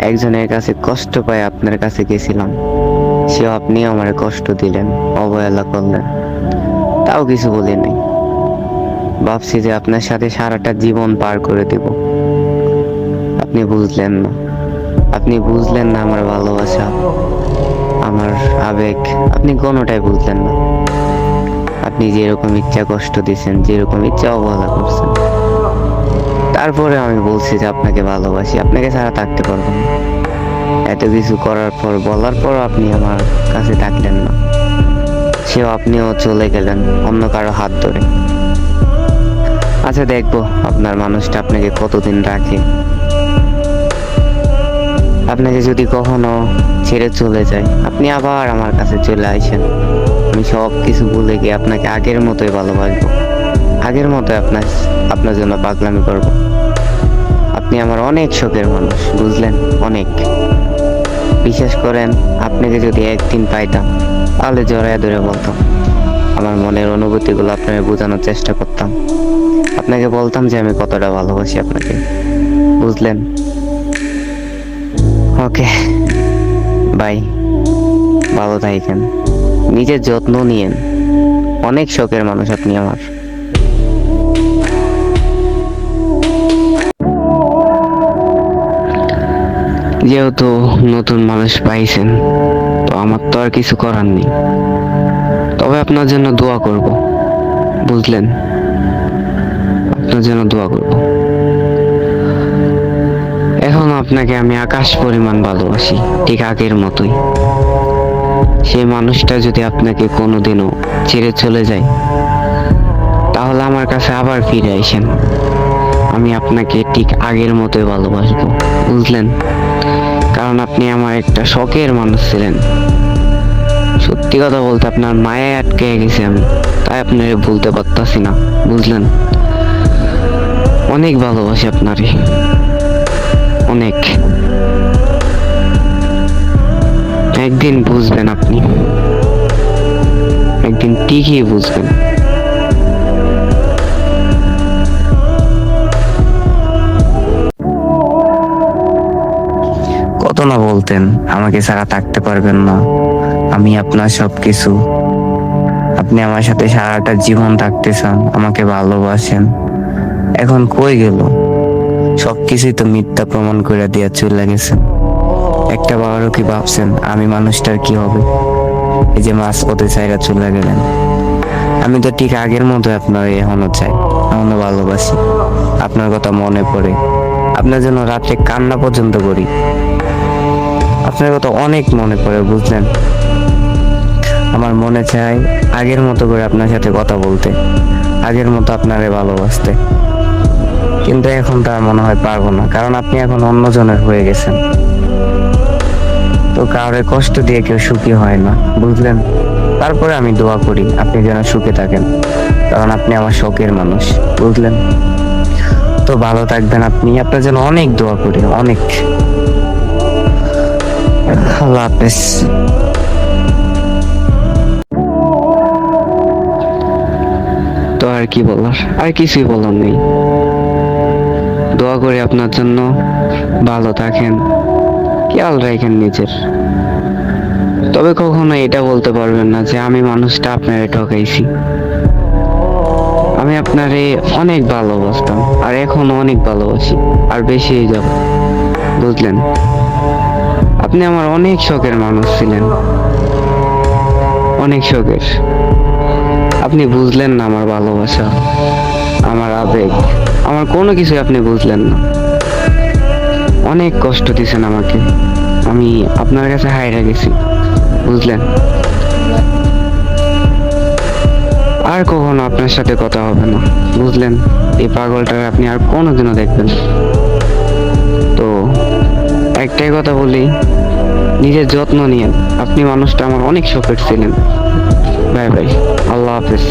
একজনের কাছে কষ্ট পায় আপনার কাছে গেছিলাম, সেও আপনিও আমার কষ্ট দিলেন, অবহেলা করলেন, তাও কিছু বলি নাই। ভাবছি যে আপনার সাথে সারাটা জীবন পার করে দেব, আপনি বুঝলেন না। আপনি বুঝলেন না আমার ভালোবাসা, আমার আবেগ, আপনি কোনোটাই বুঝলেন না। আপনি যেরকম ইচ্ছা কষ্ট দিয়েছেন, যেরকম ইচ্ছা অবহেলা করছেন, তারপরে আমি বলছি যে আপনাকে ভালোবাসি, আপনাকে ছাড়া থাকতে পারবো না। এত কিছু করার পর, বলার পর আপনি আমার কাছে থাকলেন না, সেও আপনিও চলে গেলেন অন্য কারো হাত ধরে। আচ্ছা, দেখবো আপনার মানুষটা আপনাকে কতদিন রাখে। আপনাকে যদি কখনো ছেড়ে চলে যায়, আপনি আবার আমার কাছে চলে আসেন, আমি সব কিছু ভুলে গিয়ে আপনাকে আগের মতোই ভালোবাসবো, আগের মতোই আপনার জন্য পাগলামি করব। আপনি আমার অনেক শখের মানুষ, বুঝলেন? অনেক। বিশ্বাস করেন, আপনাকে যদি একদিন পাইতাম তাহলে জড়ায় ধরে বলতাম, আমার মনের অনুভূতিগুলো আপনাকে বোঝানোর চেষ্টা করতাম, আপনাকে বলতাম যে আমি কতটা ভালোবাসি আপনাকে, বুঝলেন? ওকে, বাই। ভালো থাকেন, নিজের যত্ন নিয়েন। অনেক শখের মানুষ আপনি আমার। যেহেতু নতুন মানুষ পাইছেন, তো আমার তো আর কিছু করার নেই, তবে আপনার জন্য দোয়া করব, বুঝলেন? আপনার জন্য দোয়া করব। এখন আপনাকে আমি আকাশ পরিমাণ ভালোবাসি, ঠিক আগের মতোই। সেই মানুষটা যদি আপনাকে কোনোদিনও ছেড়ে চলে যায়, তাহলে আমার কাছে আবার ফিরে আসেন, আমি আপনাকে ঠিক আগের মতোই ভালোবাসবো, বুঝলেন? কারণ আপনি আমার একটা শখের মানুষ ছিলেন। সত্যি কথা বলতে আপনার মায়ায় আটকে গেছি আমি, তাই আপনারে ভুলতে পারতাছি না, বুঝলেন? অনেক ভালোবাসি আপনারে, অনেক। একদিন বুঝবেন, আপনি একদিন ঠিকই বুঝবেন। কত না বলতেন আমাকে ছাড়া থাকতে পারবেন না, আমি আপনার সবকিছু, আপনি আমার সাথে সারাটা জীবন থাকতে চান, আমাকে ভালোবাসেন। এখন কই গেল সবকিছুই? তো মিথ্যা প্রমাণ করে দিয়ে চলে গেছেন। একটা বাবারও কি ভাবছেন আমি মানুষটার কি হবে? এই যে মাঝপথে চাইরা চলে গেলেন। আমি তো ঠিক আগের মতো আপনার এখনো চাই, এখনো ভালোবাসি, আপনার কথা মনে পড়ে, আপনার জন্য রাতে কান্না পর্যন্ত করি, আপনার কথা অনেক মনে পড়ে, বুঝলেন? আমার মনে চায় আগের মতো করে আপনার সাথে কথা বলতে, আগের মতো আপনারে ভালোবাসতে, কিন্তু এখন তার মনে হয় পারবো না, কারণ আপনি এখন অন্যজনের হয়ে গেছেন। তো কাউরে কষ্ট দিয়ে কেউ সুখী হয় না, বুঝলেন? তারপরে আমি দোয়া করি আপনি যেন সুখে থাকেন, কারণ আপনি আমার শখের মানুষ, বুঝলেন? তো ভালো থাকবেন আপনি, আপনার জন্য অনেক দোয়া করি, অনেক। আল্লাহ হাফেজ। তো আর কি বলার, আর কিছুই বলার নেই। দোয়া করি আপনার জন্য, ভালো থাকেন, খেয়াল রাখেন নিজের। তবে কখনো এটা বলতে পারবেন না যে আমি মানুষটা আপনারে ঠকাইছি। আমি আপনারে অনেক ভালোবাসতাম, আর এখনো অনেক ভালোবাসি, আর বেশি যাব, বুঝলেন? আপনি আমার অনেক শখের মানুষ ছিলেন, অনেক শখের। আপনি বুঝলেন না আমার ভালোবাসা, আমার আবেগ, আমার কোনো কিছু আপনি বুঝলেন না। অনেক কষ্ট দিয়েছেন আমাকে, আমি আপনার কাছে হাইরা গেছি, বুঝলেন? আর কখনো আপনার সাথে কথা হবে না, বুঝলেন? এই পাগলটাকে আপনি আর কোনোদিনও দেখবেন না। তো একটাই কথা বলি, নিজের যত্ন নিয়েন। আপনি মানুষটা আমার অনেক শখের ছিলেন। বাই বাই, আল্লাহ হাফেজ।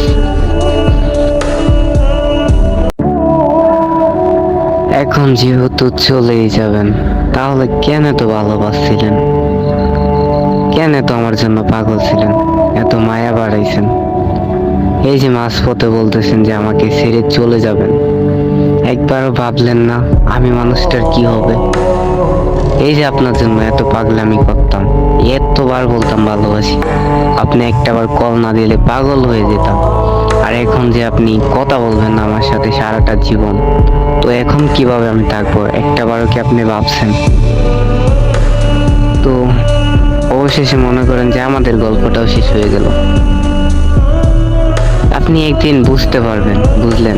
এখন যেহেতু চলেই যাবেন, তাহলে কেন এত ভালোবাসছিলেন? কেন এত আমার জন্য পাগল ছিলেন? এত মায়া বাড়াইছেন? এই যে মাঝপথে বলতেছেন যে আমাকে ছেড়ে চলে যাবেন, একবারও ভাবলেন না আমি মানুষটার কি হবে? এই যে আপনার জন্য এত পাগলামি করতাম, এতবার বলতাম ভালোবাসি, আপনি একটাবার কল না দিলে পাগল হয়ে যেতাম। আর এখন যে আপনি কথা বলবেন না আমার সাথে সারাটা জীবন, তো এখন কিভাবে আমি থাকবো একটাবারও কি আপনি ভাবছেন? তো অবশেষে মনে করেন যে আমাদের গল্পটাও শেষ হয়ে গেল। আপনি একদিন বুঝতে পারবেন, বুঝলেন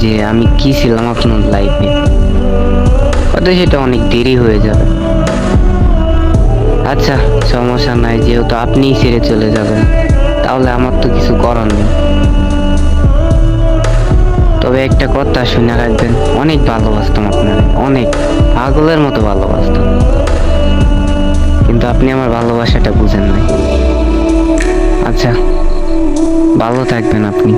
যে আমি কি ছিলাম আপনার লাইফে, হয়তো সেটা অনেক দেরি হয়ে যাবে। আচ্ছা, সমস্যা নাই, যেহেতু আপনিই ছেড়ে চলে যাবেন তাহলে আমার তো কিছু করার নেই। তবে একটা কথা শুনে রাখবেন, অনেক ভালোবাসতাম আপনাকে, অনেক পাগলের মতো ভালোবাসতাম, কিন্তু আপনি আমার ভালোবাসাটা বুঝেন নাই। আচ্ছা, ভালো থাকবেন আপনি।